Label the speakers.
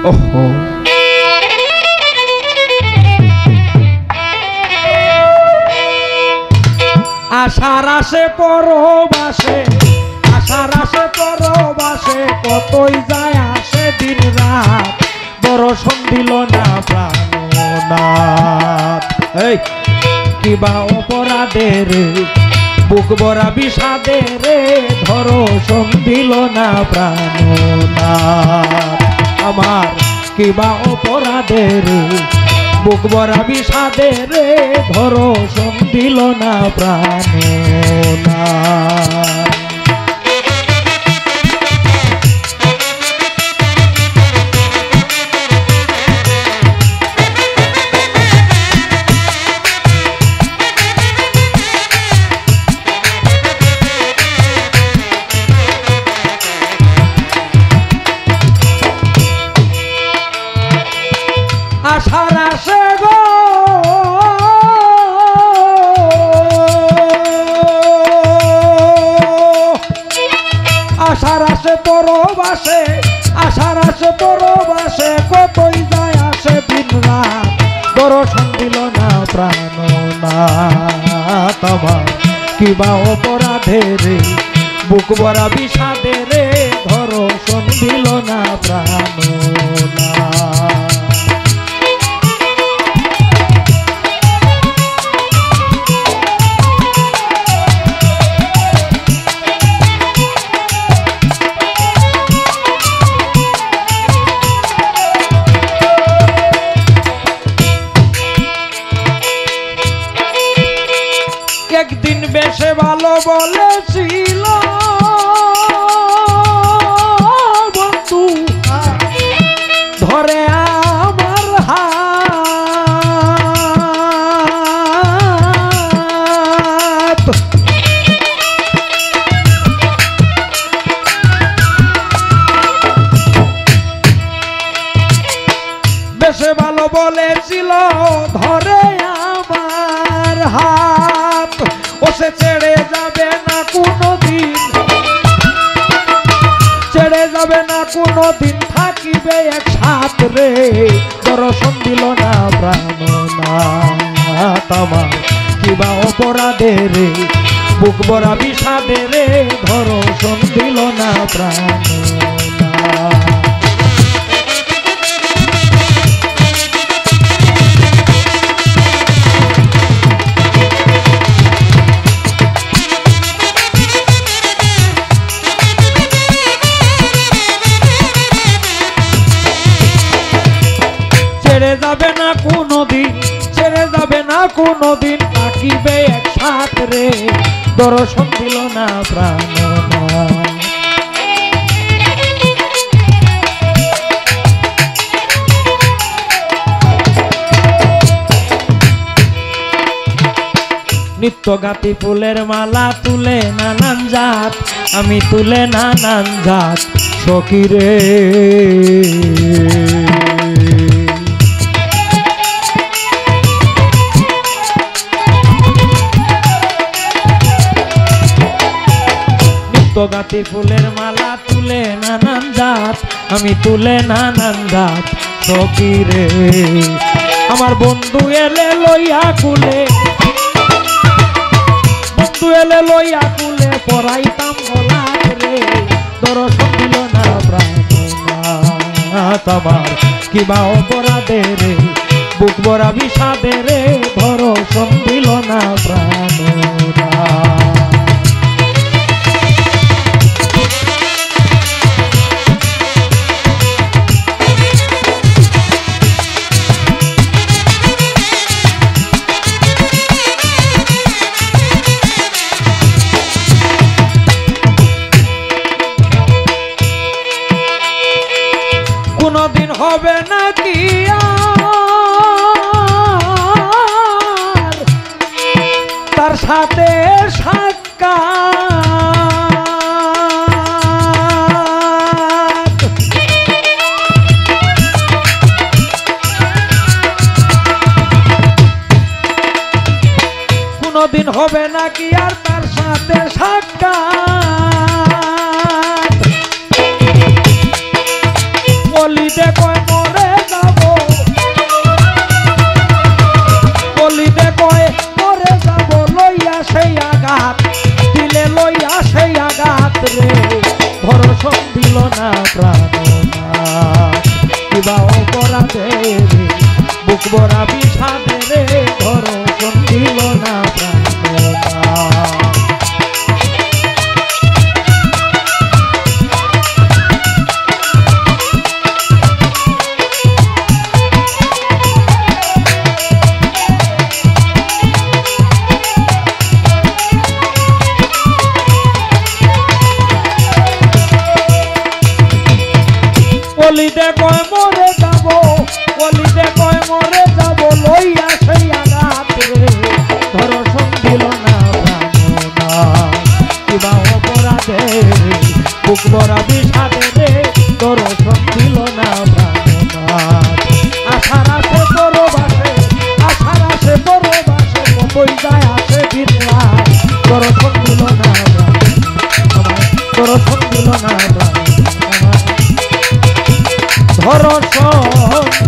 Speaker 1: ওহো আশার আসে পরবাসে, আশার আসে পরবাসে, কতই যায় আসে দিন রাত, দর্শন দিল না প্রাণনাথ। এই কিবা অপরাধের বুক ভরা বিষাদের, দর্শন দিল না প্রাণনাথ। আমার কিবা অপরাধের বুক ভরা বিষাদের, দর্শন দিল না প্রাণনাথ। আশার আসে গো আশার আসে পরবাসে, আশার আসে পরবাসে, কতই যায় আসে দিন রাত, দর্শন দিল না প্রাণনাথ। আমার কিবা অপরাধের বুক ভরা বিষাদের, দর্শন দিল না প্রাণনাথ। একদিন বেশে ভালো বলেছিল বন্ধু, ধরে আমার হাত, বেশে ভালো বলেছিল ধরে আমার হাত, ও সে ছেড়ে যাবে না কোনোদিন, ছেড়ে যাবে না কোনোদিন, থাকিবে একসাথে রে, দর্শন দিল না প্রাণনাথ। আমার কিবা অপরাধের বুক ভরা বিষাদের, দর্শন দিল না প্রাণনাথ। ছেড়ে যাবে না কোনোদিন, ছেড়ে যাবে না কোনোদিন, থাকিবে একসাথে রে, দর্শন দিল না প্রাণনাথ। নিত্য গাতি ফুলের মালা তুলে নানান জাত, আমি তুলে নানান জাত সখী রে। নিত্য গাতি ফুলের মালা তুলে নানান জাত, আমি তুলে নানান জাত সখী রে। আমার বন্ধু এলে লইয়া কুলে, বন্ধু এলে লইয়া কুলে, পরাইতাম গলায় রে, দর্শন দিল না প্রাণনাথ। আমার কিবা অপরাধের বুক ভরা বিষাদের, দর্শন দিল না প্রাণনাথ। কোনদিন হবে নাকি আর তার সাথে সাক্ষাৎ, কোনদিন হবে নাকি আর তার সাথে সাক্ষাৎ। বলিতে কয় প্রাণনাথ কিবা অপরাধে বুক ভরা বিষাদে রে দর্শন দিল না প্রাণনাথ। অলিতে কয় মরে যাব, অলিতে কয় মরে যাব, লইয়া সেই আঘাত রে দর্শন দিল না প্রাণনাথ কিবা অপরাধে বুক ভরা বিষাদে রে দর্শন দিল না প্রাণনাথ। আশার আছে পরবাসে, আশার আছে পরবাসে, কতই যায় আসে বিদ্যায় দর্শন দিল না প্রাণনাথ, দর্শন দিল না প্রাণনাথ, দর্শন